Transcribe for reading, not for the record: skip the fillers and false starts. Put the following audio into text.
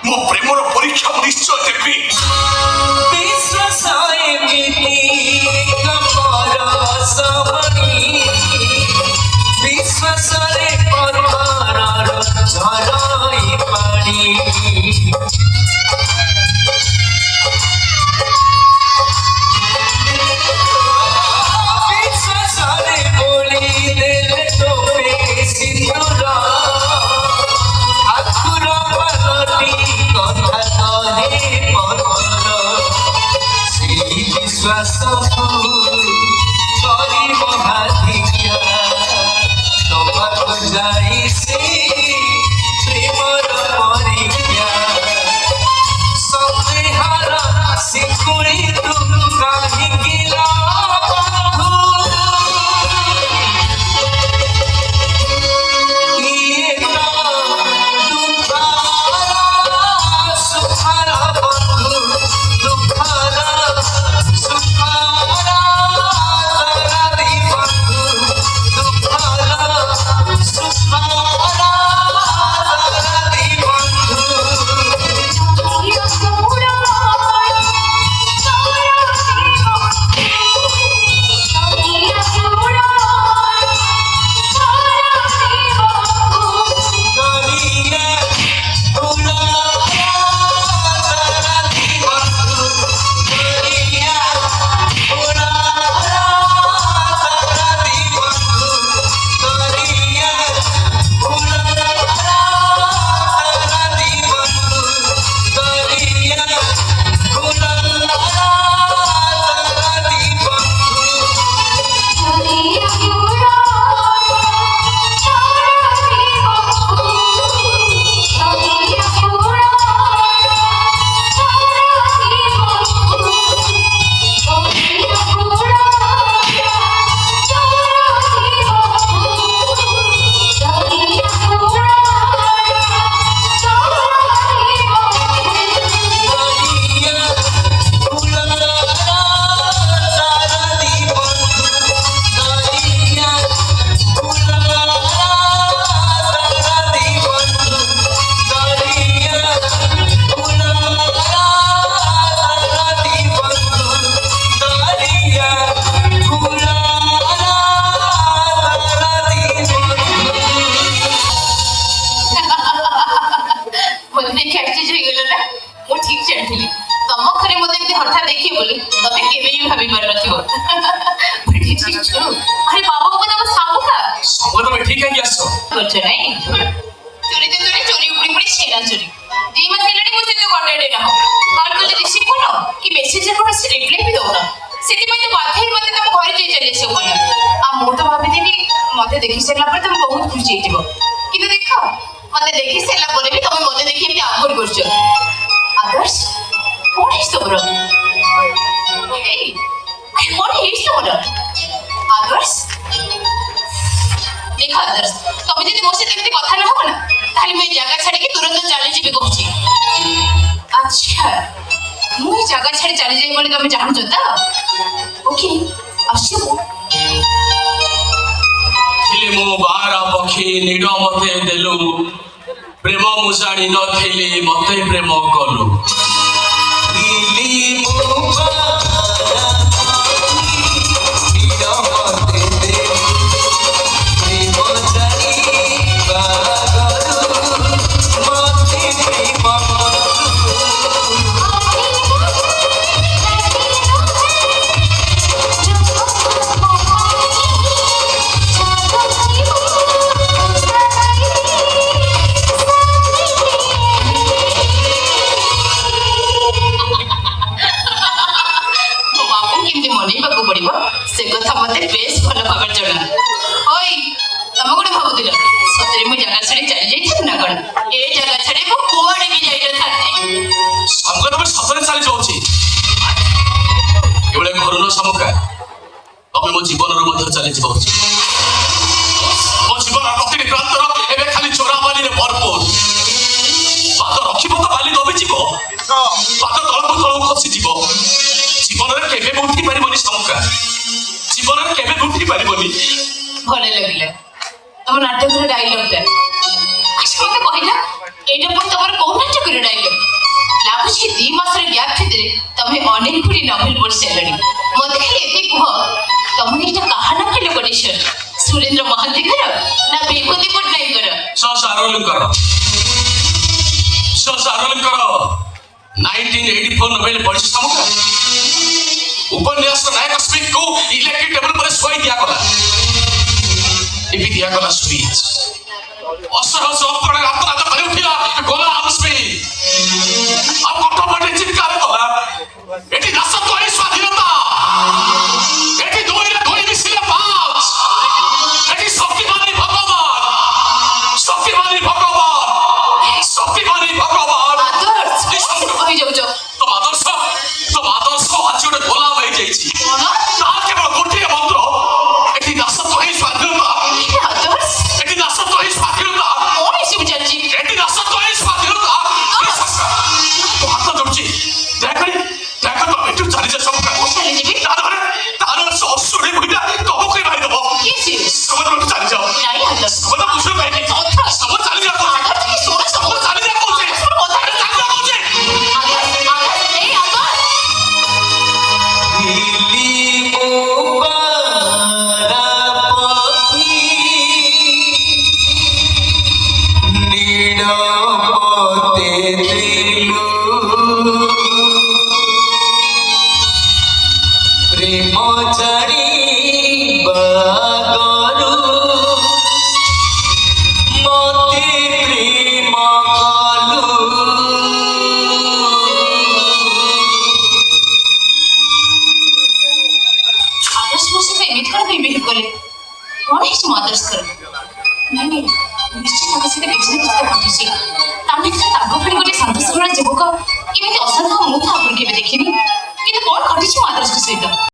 ମୋ ପ୍ରେମର ପରୀକ୍ଷା ମୁଁ ନିଶ୍ଚୟ ଦେବି। ବିଶ୍ୱାସରେ ପଥରର ଝରାଇ ପାଣି ବିଶ୍ୱାସରେ ବୋଳି ଦେଲେ ତୋପେ ସିନ୍ଦୁର ଆଖୁର ପାଲଟି କଥା କହେ ପଥର ସେଇ ବିଶ୍ୱାସକୁ କରିବ ହାତିକା তোমার যাইছে প্রেমর পরীক্ষা সবে হারা শিখুড়ি তু কাহিকি हठात देखिए बोली तबे केबे भी भाभी मार रखियो बट इट इज ट्रू अरे बाबा को तब साबु का सब तो ठीक है यस कुछ नहीं चोरी तो चोरी उपड़ी पड़ी छेना चोरी दी मत लेडी मुझे तो कॉन्टेक्ट ना कॉल कर रिसीव करो कि मैसेज को रिप्लाई भी दो ना सेति में तो बात है मते तुम घर जे चले से बोल आ मो तो भाभी थी मते देखि सेला पर तुम बहुत खुशी हेतिबो किंतु देखो मते देखि सेला पर भी तुम मते देखि एमती आगोर करछो आदर्श What is the problem? Hey, what is the problem? Others? देखो others, तुम यदि मोसे देखते कथा न हो ना, ताली मैं जगह छाड़े के तुरंत चले जी बिकोची। अच्छा, मुझे जगह छाड़े चले जाए बोले तुम्हें जान जोता? ओके, अच्छा। थिले मो बारा पक्षी निडो मते देलु प्रेम मुजाणी न थिले मते प्रेम कलु से कथा मते बेस भल भाबर जणा ओय तम कोन भाबुदिल सतरे मु जगह छडे चली जाई ना कोन ए जगह छडे मु कोडे भी जाई न थाते संगत में सतरे चली जाउची एबले करोना समका तमे मो जीवन रो मध्य चली जाउची मो जीवन प्रतिनि प्रांतर एबे खाली चोरा वाली रे भरपूर पात रखिबो तो वाली दबि जीवो पात तळको तळ खसी जीवो जीवन रे केबे उठी परिबनी समका जीवन रे केबे उठी परिबनी भले लागिला तम नाटक रे डायलॉग ता अच्छा मते कहिला एटा पण तमर कोन नाटक रे डायलॉग অনেক গুড়ি নভেল পড়ি সারিলানি মতে খালি এতে কুহ তমন এটা কাহানা খালি কোটেশন সুরেন্দ্র মহান্তিଙ୍କର না বেপতি পଟ୍ଟନାୟକଙ୍କର ସାରଳୀଙ୍କର 1984 ନୋବେଲ ପଢିଛି ତମକୁ ଉପନ୍ୟାସ ନାୟକ ସ୍ମିଥ୍ କୁ ଇଲେକ୍ଟ୍ରିକ ଟେବୁଲ ପରେ ଶୋଇ ଦିଆଗଲା ଏବେ ଦିଆଗଲା ସୁଇଚ୍ ଅସହସ ଅପରାଧ ଆତ୍ମନାଦ କରି ଉଠିଲା ଗୋଲାମ ସ୍ମିଥ୍ ଆଉ କଟପଟେ ଚିତ୍କାର କଲା ଏଠି ଦାସ ତୋରି ସ୍ୱାଧୀନତା ଏଠି ଦୁଇରେ ଦୁଇ ମିଶିଲେ ପାଞ୍ଚ ଏଠି ଶକ୍ତିମାନୀ ଭଗବାନ ଶକ୍ତିମାନୀ ଭଗବାନ ଆଦର୍ଶ କହି ଯାଉଛ ତମ ଆଦର୍ଶ ଆଜି ଗୋଟେ ଗୋଲାମ ହେଇଯାଇଛି କଣ ତାର କେବଳ ଗୋଟିଏ ମନ୍ତ୍ର ଏଠି ଦାସ ତୋରି ସ୍ୱାଧୀନତା ଆଦର୍ଶ ଏଠି ଦାସ ତୋରି ସ୍ୱାଧୀନତା କଣ ଏସବୁ ଚାଲିଛି ଏଠି ଦାସ ତୋରି ସ୍ୱାଧୀନତା ହାତ ଯୋଡୁଛି ଦୟାକରି ଏଠୁ ଚାଲିଯା ସବୁ ଚାଲିଯିବି ତାର ଅସୁରୀ ଭୁଇଁଟା ତମକୁ ମାରିଦେବ କିଏ ସିଏ ସମସ୍ତେ ଚାଲିଯାଅ ନାଇଁ ଆଦର୍ଶ ସମସ୍ତେ ବୁଝିବ କାହିଁକି ସବୁ ଚାଲିଯା କହୁଛି ଆଦର୍ଶ ଟିକେ ଶୁଣ ସବୁ ଚାଲିଯା କହୁଛି କଥା ଚାଲିଯା କହୁଛି ଏଇ ଆଦର୍ଶ প্রেম ছাড়ি বাগরু মতে প্রেম কলু आदर्श ମୋ ସହିତ ଏମିତି କଣ ପାଇଁ ବିହେଭ୍ କଲେ କଣ ହେଇଛି ମୋ ଆଦର୍ଶଙ୍କର ନାଇଁ ନିଶ୍ଚୟ ତାଙ୍କ ସହିତ କିଛି ନା କିଛି ତ ଘଟିଛି ତା ମାନେ ତାଙ୍କ ଭଳି ଗୋଟେ ଶାନ୍ତ ସରଳ ଯୁବକ